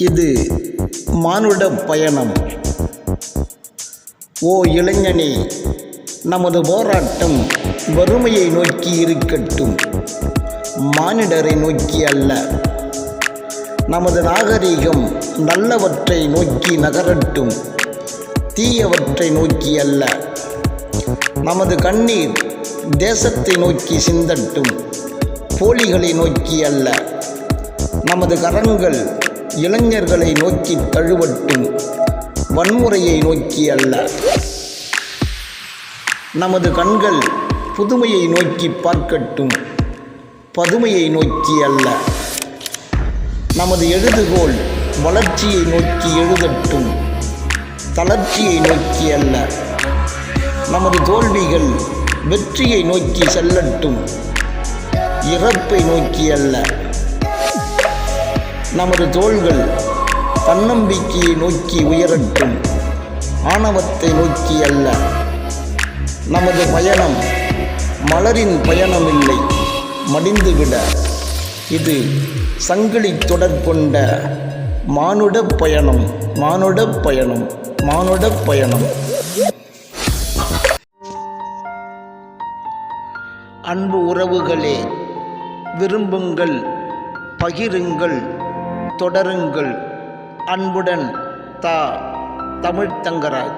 இது மானுட பயணம். ஓ இளைஞனே, நமது போராட்டம் வறுமையை நோக்கி இருக்கட்டும், மானிடரை நோக்கி அல்ல. நமது நாகரிகம் நல்லவற்றை நோக்கி நகரட்டும், தீயவற்றை நோக்கி அல்ல. நமது கண்ணீர் தேசத்தை நோக்கி சிந்தட்டும், போலிகளை நோக்கி அல்ல. நமது கரங்கள் இளைஞர்களை நோக்கி தழுவட்டும், வன்முறையை நோக்கி அல்ல. நமது கண்கள் புதுமையை நோக்கி பார்க்கட்டும், பதுமையை நோக்கி அல்ல. நமது எழுதுகோள் வளர்ச்சியை நோக்கி எழுதட்டும், தளர்ச்சியை நோக்கி அல்ல. நமது தோல்விகள் வெற்றியை நோக்கி செல்லட்டும், இறப்பை நோக்கி அல்ல. நமது தோள்கள் தன்னம்பிக்கையை நோக்கி உயரட்டும், ஆணவத்தை நோக்கி அல்ல. நமது பயணம் மலரின் பயணம் இல்லை, மடிந்துவிட. இது சங்கிலி தொடர் கொண்ட மானுட பயணம், மானுட பயணம், மானுட பயணம். அன்பு உறவுகளே, விரும்புங்கள், பகிருங்கள், தொடருங்கள். அன்புடன் தமிழ்த்தங்கராஜ்.